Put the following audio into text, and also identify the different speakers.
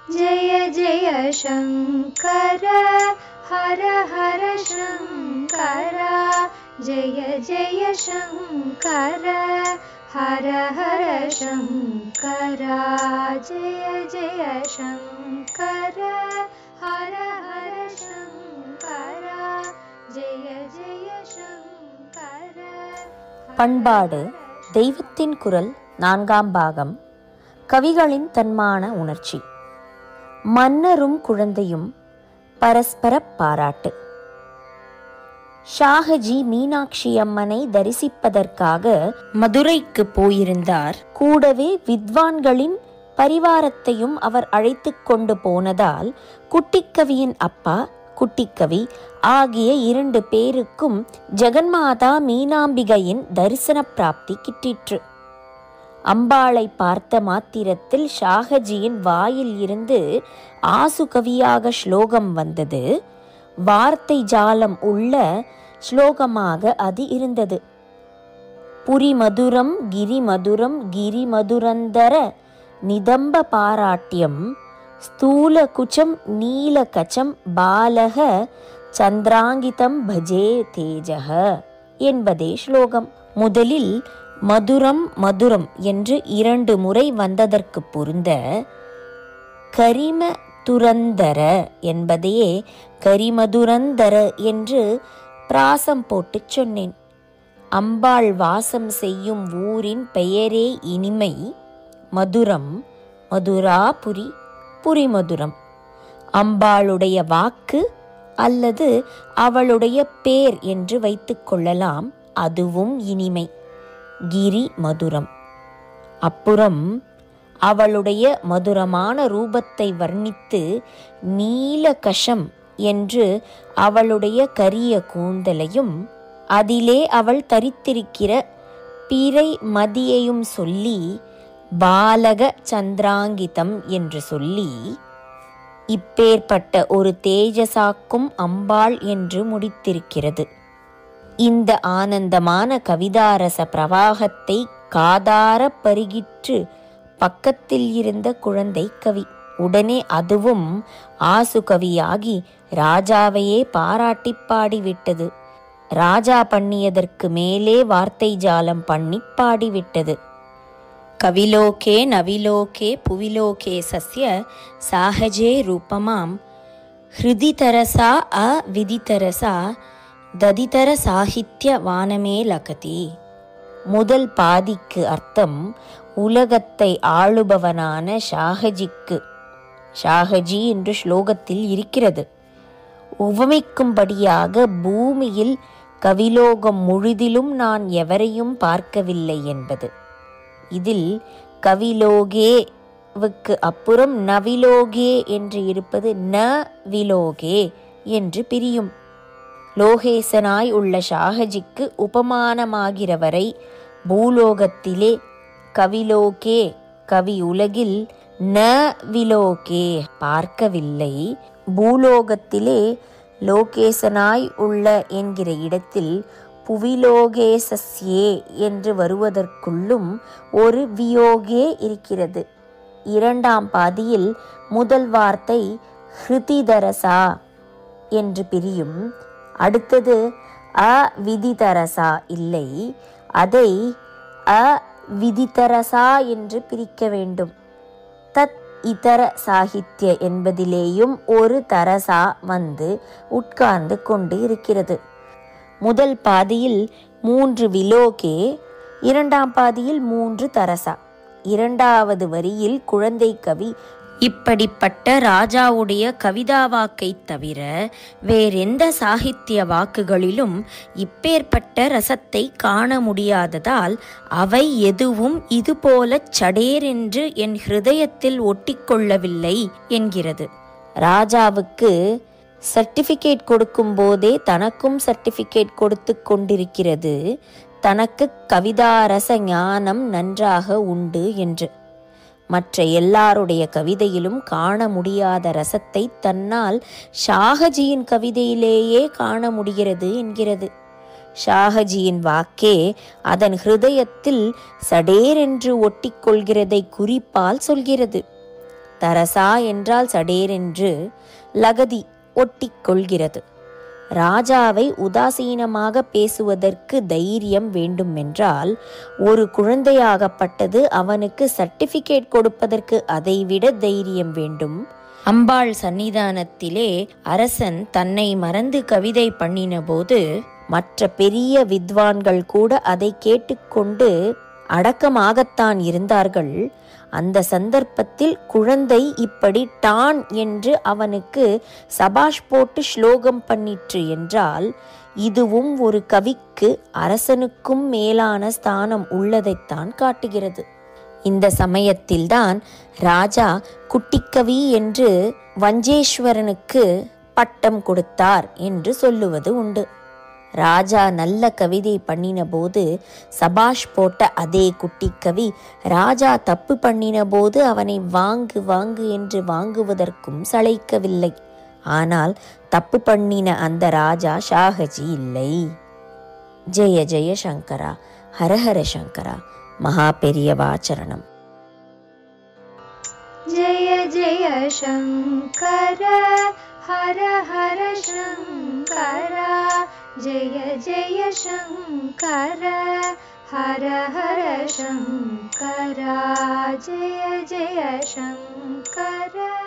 Speaker 1: जय जय शङ्कर हर हर शङ्कर जय जय शङ्कर हर हर शङ्कर जय जय शङ्कर हर हर शङ्कर जय जय शङ्कर.
Speaker 2: பண்பாடு தெய்வத்தின் குரல் 4ஆம் பாகம். கவிகளின் தன்மான உணர்ச்சி. மன்னரும் குழந்தையும் பரஸ்பர பாராட்டு. ஷாஹஜி மீனாட்சி அம்மனை தரிசிப்பதற்காக மதுரைக்கு போயிருந்தார். கூடவே வித்வான்களின் பரிவாரத்தையும் அவர் அழைத்து கொண்டு போனதால் குட்டிக்கவியின் அப்பா, குட்டிக்கவி ஆகிய 2 பேருக்கும் ஜெகன்மாதா மீனாம்பிகையின் தரிசன பிராப்தி கிட்டிற்று. அம்பாளை பார்த்த மாத்திரத்தில் ஷாஹஜியின் வாயில் இருந்து ஆசுகவியாக ஸ்லோகம் வந்தது. வார்த்தை ஜாலம் உள்ள ஸ்லோகமாக அது இருந்தது. புரி மதுரம் கிரி மதுரம் கிரி மதுரந்தர நிதம்ப பாராட்டியம் ஸ்தூல குச்சம் நீல கச்சம் பாலக சந்திராங்கிதம் பஜே தேஜக என்பதே ஸ்லோகம். முதலில் மதுரம் மதுரம் என்று 2 முறை வந்ததற்கு பொருந்த கரிம துரந்தர என்பதையே கரிமதுரந்தர என்று பிராசம் போட்டு சொன்னேன். அம்பாள் வாசம் செய்யும் ஊரின் பெயரே இனிமை. மதுரம், மதுராபுரி, புரிமதுரம். அம்பாளுடைய வாக்கு அல்லது அவளுடைய பேர் என்று வைத்துக் கொள்ளலாம். அதுவும் இனிமை. கிரி மதுரம். அப்புறம் அவளுடைய மதுரமான ரூபத்தை வர்ணித்து நீலகஷம் என்று அவளுடைய கரிய கூந்தலையும் அதிலே அவள் தரித்திருக்கிற பிறை மதியையும் சொல்லி பாலக சந்திராங்கிதம் என்று சொல்லி இப்பேற்பட்ட ஒரு தேஜசாக்கும் அம்பாள் என்று முடித்திருக்கிறது. இந்த ஆனந்தமான கவிதாரச பிரவாகத்தை காதார பருகிற்று பக்கத்தில் இருந்த குழந்தை கவி. உடனே அதுவும் ஆசு கவியாகி ராஜாவையே பாராட்டி பாடிவிட்டது. ராஜா பண்ணியதற்கு மேலே வார்த்தை ஜாலம் பண்ணி பாடிவிட்டது. கவிலோகே நவிலோகே புவிலோகே சஸ்ய சாஹஜே ரூபமாம் ஹிருதிதரசா அவிதிதரசா ததிதர சாகித்ய வானமே லகதி. முதல் பாதிக்கு அர்த்தம் உலகத்தை ஆளுபவனான ஷாஹஜிக்கு. ஷாஹஜி என்று ஸ்லோகத்தில் இருக்கிறது. உவமிக்கும்படியாக பூமியில் கவிலோகம் முழுதிலும் நான் எவரையும் பார்க்கவில்லை என்பது. இதில் கவிலோகேவுக்கு அப்புறம் நவிலோகே என்று இருப்பது ந விலோகே என்று பிரியும். லோகேசனாய் உள்ள ஷாஹஜிக்கு உபமானமாகிறவரை பூலோகத்திலே கவிலோகே கவி உலகில் ந விலோகே பார்க்கவில்லை. பூலோகத்திலே லோகேசனாய் உள்ள என்கிற இடத்தில் புவிலோகேசஸ்யே என்று வருவதற்குள்ளும் ஒரு வியோகே இருக்கிறது. 2ஆம் பாதியில் முதல் வார்த்தை ஹிருதிதரசா என்று பிரியும். அடுத்தது அவிதிதரசா இல்லை, அதை அவிதிதரசா என்று பிரிக்க வேண்டும். தத் இதர சாகித்ய என்பதிலேயும் ஒரு தரசா வந்து உட்கார்ந்து கொண்டு இருக்கிறது. முதல் பாதியில் 3 விலோகே, 2ஆம் பாதியில் 3 தரசா. 2வது வரியில் குழந்தை கவி இப்படிப்பட்ட ராஜாவுடைய கவிதா வாக்கை தவிர வேறெந்த சாகித்ய வாக்குகளிலும் இப்பேற்பட்ட ரசத்தை காண முடியாததால் அவை எதுவும் இதுபோல சடேரென்று என் ஹிருதயத்தில் ஒட்டிக்கொள்ளவில்லை என்கிறது. ராஜாவுக்கு சர்டிஃபிகேட் கொடுக்கும் போதே தனக்கும் சர்டிஃபிகேட் கொடுத்து கொண்டிருக்கிறது, தனக்கு கவிதாரச ஞானம் நன்றாக உண்டு என்று. மற்ற எல்லாருடைய கவிதையிலும் காண முடியாத ரசத்தை தன்னால் ஷாஹஜியின் கவிதையிலேயே காண முடிகிறது என்கிறது. ஷாஹஜியின் வாக்கே அதன் ஹிருதயத்தில் சடேரென்று ஒட்டிக்கொள்கிறதை குறிப்பால் சொல்கிறது. தரசா என்றால் சடேரென்று லகதி ஒட்டிக்கொள்கிறது. ராஜாவை உதாசீனமாக பேசுவதற்கு தைரியம் வேண்டுமென்றால் ஒரு குழந்தையாகப்பட்டது அவனுக்கு சர்டிபிகேட் கொடுப்பதற்கு அதைவிட தைரியம் வேண்டும். அம்பாள் சன்னிதானத்திலே அரசன் தன்னை மறந்து கவிதை பண்ணின போது மற்ற பெரிய வித்வான்கள் கூட அதை கேட்டுக்கொண்டு அடக்கமாகத்தான் இருந்தார்கள். அந்த சந்தர்ப்பத்தில் குழந்தை இப்படி டான் என்று அவனுக்கு சபாஷ் போட்டு ஸ்லோகம் பண்ணிற்று என்றால் இதுவும் ஒரு கவிக்கு அரசனுக்கும் மேலான ஸ்தானம் உள்ளதைத்தான் காட்டுகிறது. இந்த சமயத்தில்தான் ராஜா குட்டிக்கவி என்று வஞ்சேஸ்வரனுக்கு பட்டம் கொடுத்தார் என்று சொல்லுவது உண்டு. ராஜா நல்ல கவிதை பண்ணின போது சபாஷ் போட்ட அதே குட்டிக்கவி ராஜா தப்பு பண்ணின போது அவனை வாங்கு வாங்கு என்று வாங்குவதற்கும் சளைக்கவில்லை. ஆனால் தப்பு பண்ணின அந்த ராஜா ஷாஹஜி இல்லை. ஜெய ஜெய சங்கரா, ஹரஹர சங்கரா, மகா பெரியவாச்சரணம்.
Speaker 1: जय जय शङ्कर हर हर शङ्कर जय जय शङ्कर हर हर शङ्कर जय जय शङ्कर।